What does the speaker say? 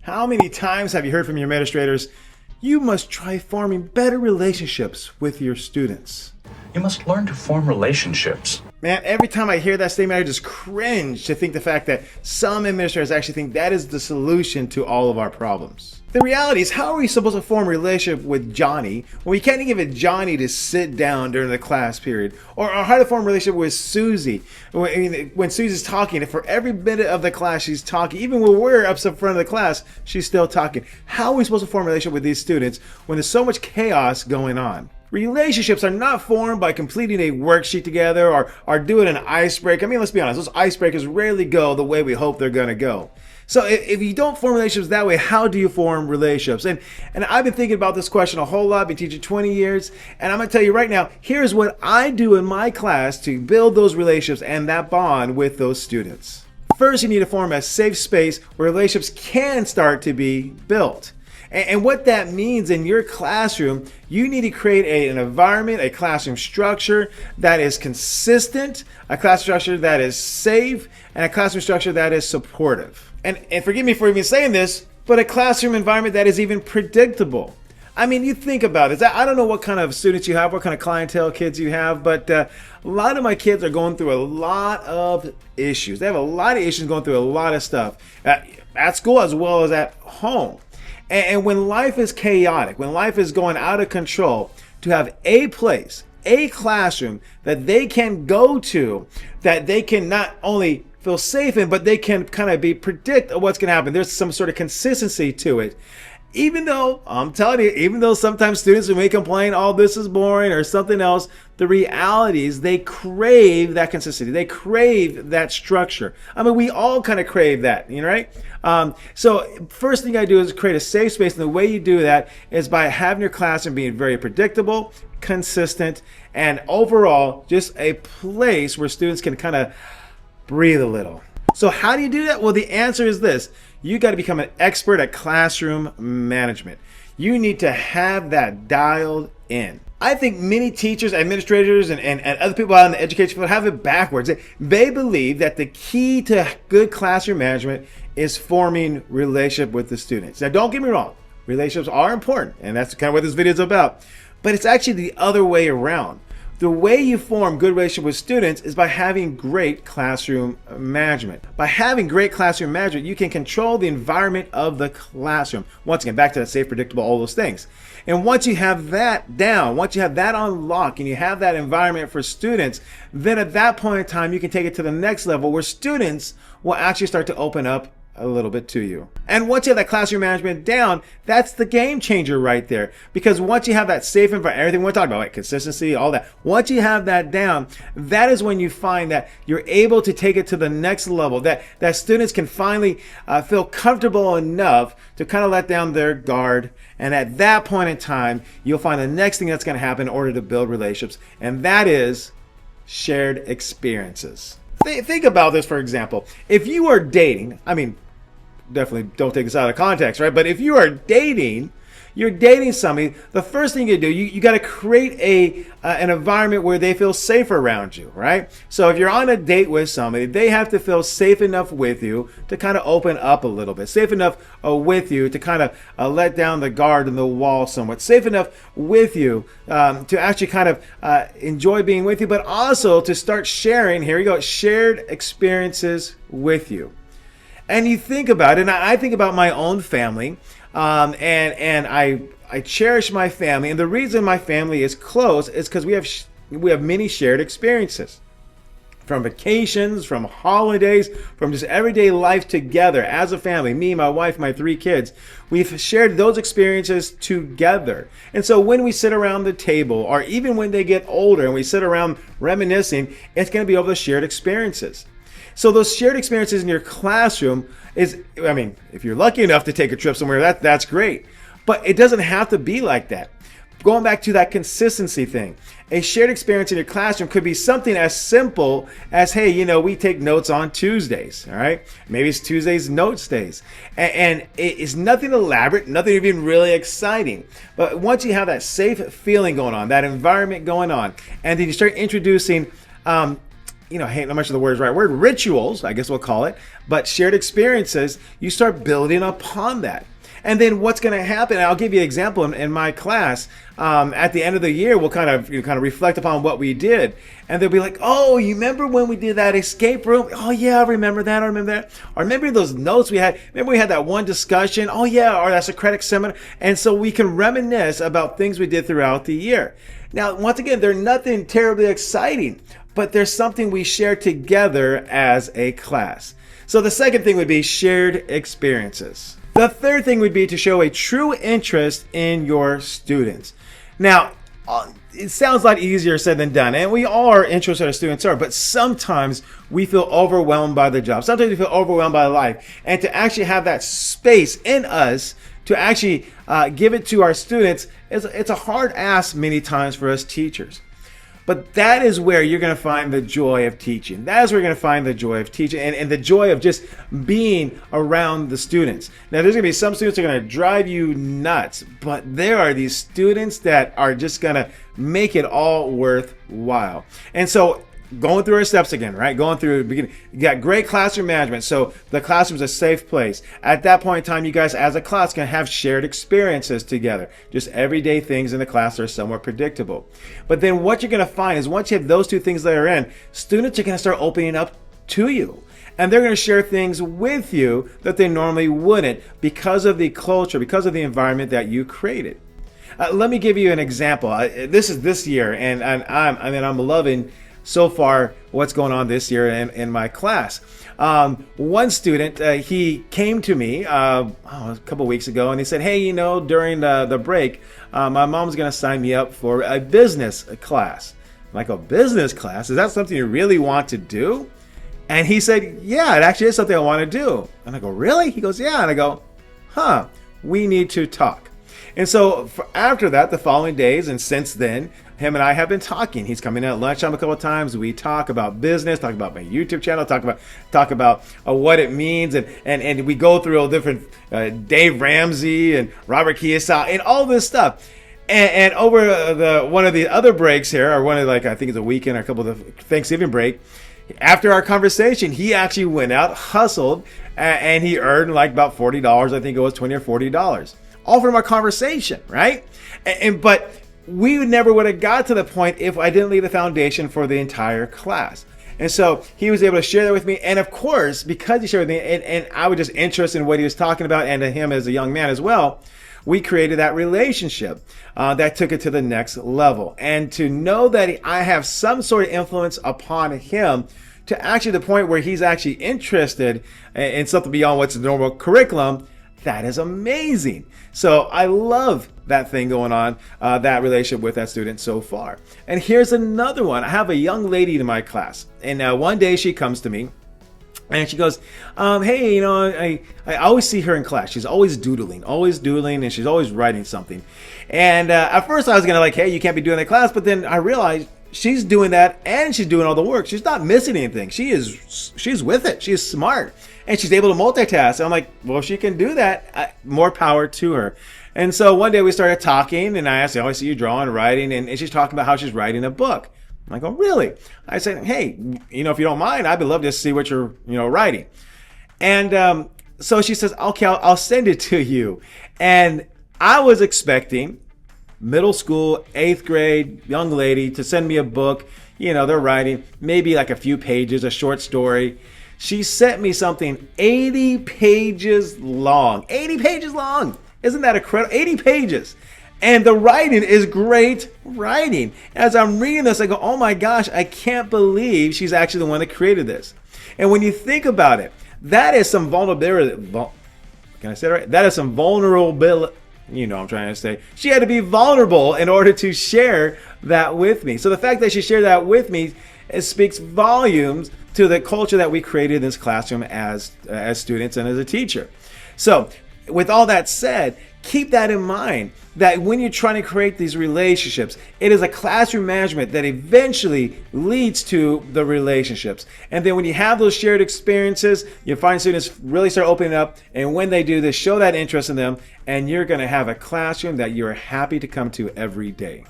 How many times have you heard from your administrators, you must try forming better relationships with your students? You must learn to form relationships. Man, every time I hear that statement, I just cringe to think the fact that some administrators actually think that is the solution to all of our problems. The reality is, how are we supposed to form a relationship with Johnny when we can't even get Johnny to sit down during the class period? Or how to form a relationship with Susie when Susie's talking, and for every minute of the class she's talking, even when we're up in front of the class, she's still talking. How are we supposed to form a relationship with these students when there's so much chaos going on? Relationships are not formed by completing a worksheet together or doing an icebreaker. I mean, let's be honest, those icebreakers rarely go the way we hope they're going to go. So if you don't form relationships that way, how do you form relationships? And I've been thinking about this question a whole lot. I've been teaching 20 years. And I'm going to tell you right now, here's what I do in my class to build those relationships and that bond with those students. First, you need to form a safe space where relationships can start to be built. And what that means in your classroom, you need to create an environment, a classroom structure that is consistent, a classroom structure that is safe, and a classroom structure that is supportive. And forgive me for even saying this, but a classroom environment that is even predictable. I mean, you think about it. I don't know what kind of students you have, what kind of clientele kids you have, but a lot of my kids are going through a lot of issues. They have a lot of issues, going through a lot of stuff at school as well as at home. And when life is chaotic, when life is going out of control, to have a place, a classroom that they can go to, that they can not only feel safe in, but they can kind of predict what's going to happen. There's some sort of consistency to it. Even though, I'm telling you, even though sometimes students may complain, oh, this is boring or something else, the reality is they crave that consistency. They crave that structure. I mean, we all kind of crave that, right? So first thing I do is create a safe space. And the way you do that is by having your classroom being very predictable, consistent, and overall just a place where students can kind of breathe a little. So how do you do that? Well, the answer is this. You got to become an expert at classroom management. You need to have that dialed in. I think many teachers, administrators, and other people out in the education field have it backwards. They believe that the key to good classroom management is forming relationship with the students. Now, don't get me wrong. Relationships are important, and that's kind of what this video is about. But it's actually the other way around. The way you form good relationship with students is by having great classroom management. By having great classroom management, you can control the environment of the classroom. Once again, back to that safe, predictable, all those things. And once you have that down, once you have that on lock and you have that environment for students, then at that point in time, you can take it to the next level where students will actually start to open up a little bit to you. And once you have that classroom management down, that's the game changer right there. Because once you have that safe environment, everything we're talking about, like consistency, all that, once you have that down, that is when you find that you're able to take it to the next level, that students can finally feel comfortable enough to kind of let down their guard. And at that point in time, you'll find the next thing that's going to happen in order to build relationships, and that is shared experiences. Think about this, for example. If you are dating, I mean, definitely don't take this out of context, right? But if you are dating, you're dating somebody, the first thing you do, you got to create an environment where they feel safe around you, right? So if you're on a date with somebody, they have to feel safe enough with you to kind of open up a little bit, safe enough with you to kind of let down the guard and the wall somewhat, safe enough with you to actually kind of enjoy being with you, but also to start sharing, here we go, shared experiences with you. And you think about it, and I think about my own family, and I cherish my family. And the reason my family is close is because we have many shared experiences. From vacations, from holidays, from just everyday life together as a family, me, my wife, my 3 kids, we've shared those experiences together. And so when we sit around the table, or even when they get older and we sit around reminiscing, it's going to be over the shared experiences. So those shared experiences in your classroom is, I mean, if you're lucky enough to take a trip somewhere, that's great. But it doesn't have to be like that. Going back to that consistency thing, a shared experience in your classroom could be something as simple as, hey, we take notes on Tuesdays, all right? Maybe it's Tuesdays notes days. And it is nothing elaborate, nothing even really exciting. But once you have that safe feeling going on, that environment going on, and then you start introducing hey, I'm not sure the word is right word, rituals, I guess we'll call it, but shared experiences, you start building upon that. And then what's going to happen? I'll give you an example in my class. At the end of the year, we'll kind of reflect upon what we did, and they'll be like, "Oh, you remember when we did that escape room? Oh yeah, I remember that. I remember that. Or remember those notes we had? Remember we had that one discussion? Oh yeah, or that Socratic seminar." And so we can reminisce about things we did throughout the year. Now, once again, they're nothing terribly exciting, but there's something we share together as a class. So the second thing would be shared experiences. The third thing would be to show a true interest in your students. Now, it sounds a lot easier said than done, and we all are interested in our students are, but sometimes we feel overwhelmed by the job. Sometimes we feel overwhelmed by life. And to actually have that space in us to actually give it to our students, it's a hard ask many times for us teachers. But that is where you're going to find the joy of teaching. That is where you're going to find the joy of teaching and the joy of just being around the students. Now, there's going to be some students that are going to drive you nuts, but there are these students that are just going to make it all worthwhile. And so, going through our steps again, right? Going through the beginning. You got great classroom management. So the classroom's a safe place. At that point in time, you guys as a class can have shared experiences together. Just everyday things in the class that are somewhat predictable. But then what you're going to find is once you have those two things that are in, students are going to start opening up to you. And they're going to share things with you that they normally wouldn't because of the culture, because of the environment that you created. Let me give you an example. This is this year, and I'm loving so far what's going on this year in my class. One student, he came to me a couple weeks ago, and he said, "Hey, during the break, my mom's going to sign me up for a business class." I'm like, "A business class? Is that something you really want to do?" And he said, "Yeah, it actually is something I want to do." And I go, "Really?" He goes, "Yeah." And I go, we need to talk. And so after that, the following days, and since then, him and I have been talking. He's coming in at lunchtime a couple of times. We talk about business, talk about my YouTube channel, talk about what it means, and we go through all different Dave Ramsey and Robert Kiyosaki and all this stuff. And over one of the other breaks here, or one of I think it's a weekend or a couple of the Thanksgiving break, after our conversation, he actually went out, hustled, and he earned about $40. I think it was $20 or $40, all from our conversation, right? But we never would have got to the point if I didn't lay the foundation for the entire class. And so he was able to share that with me. And of course, because he shared with me, and I was just interested in what he was talking about, and to him as a young man as well, we created that relationship that took it to the next level. And to know that I have some sort of influence upon him to actually the point where he's actually interested in something beyond what's the normal curriculum, that is amazing. So I love that thing going on, that relationship with that student so far. And here's another one. I have a young lady in my class, and one day she comes to me and she goes, "Hey, I always see her in class. She's always doodling, and she's always writing something." And at first I was gonna "Hey, you can't be doing that class," but then I realized she's doing that and she's doing all the work. She's not missing anything. She's with it. She's smart. And she's able to multitask. And I'm like, well, if she can do that, more power to her. And so one day we started talking, and I asked her, "I see you drawing, writing," and she's talking about how she's writing a book. I'm like, "Oh, really?" I said, "Hey, if you don't mind, I'd love to see what you're, writing." And so she says, "Okay, I'll send it to you." And I was expecting middle school, 8th grade, young lady to send me a book. They're writing maybe a few pages, a short story. She sent me something 80 pages long. 80 pages long. Isn't that incredible? 80 pages. And the writing is great writing. As I'm reading this, I go, "Oh my gosh, I can't believe she's actually the one that created this." And when you think about it, that is some vulnerability. Can I say it right? That is some vulnerability. I'm trying to say. She had to be vulnerable in order to share that with me. So the fact that she shared that with me, it speaks volumes to the culture that we created in this classroom as students and as a teacher. So with all that said, keep that in mind, that when you're trying to create these relationships, it is a classroom management that eventually leads to the relationships. And then when you have those shared experiences, you find students really start opening up. And when they do this, show that interest in them, and you're going to have a classroom that you're happy to come to every day.